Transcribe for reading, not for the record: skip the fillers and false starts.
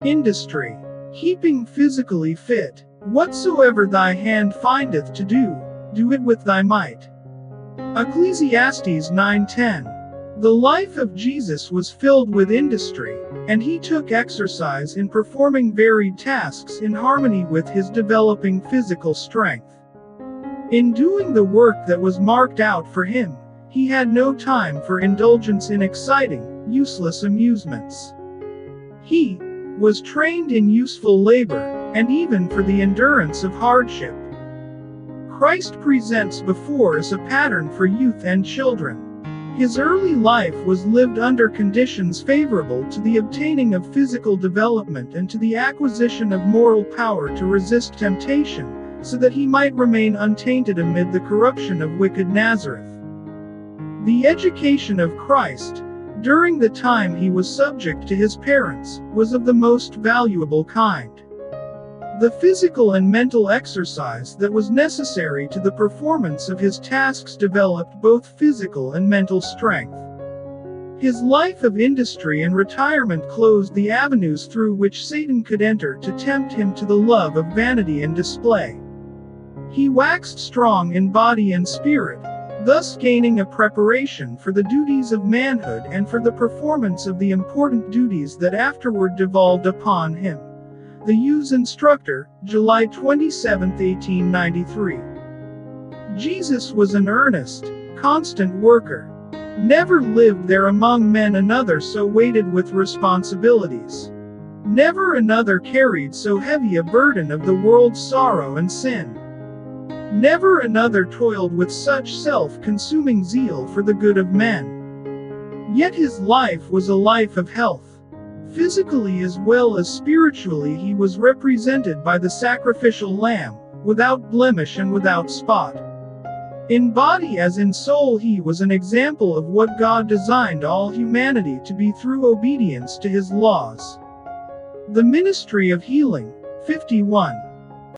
Industry. Keeping physically fit. Whatsoever thy hand findeth to do, do it with thy might. Ecclesiastes 9:10. The life of Jesus was filled with industry, and he took exercise in performing varied tasks in harmony with his developing physical strength. In doing the work that was marked out for him, he had no time for indulgence in exciting, useless amusements. He was trained in useful labor, and even for the endurance of hardship. Christ presents before us a pattern for youth and children. His early life was lived under conditions favorable to the obtaining of physical development and to the acquisition of moral power to resist temptation, so that he might remain untainted amid the corruption of wicked Nazareth. The education of Christ, during the time he was subject to his parents, was of the most valuable kind. The physical and mental exercise that was necessary to the performance of his tasks developed both physical and mental strength. His life of industry and retirement closed the avenues through which Satan could enter to tempt him to the love of vanity and display. He waxed strong in body and spirit, thus gaining a preparation for the duties of manhood and for the performance of the important duties that afterward devolved upon him. The Youth's Instructor, July 27, 1893. Jesus was an earnest, constant worker. Never lived there among men another so weighted with responsibilities. Never another carried so heavy a burden of the world's sorrow and sin. Never another toiled with such self-consuming zeal for the good of men. Yet his life was a life of health. Physically as well as spiritually he was represented by the sacrificial lamb, without blemish and without spot. In body as in soul he was an example of what God designed all humanity to be through obedience to his laws. The ministry of healing. 51.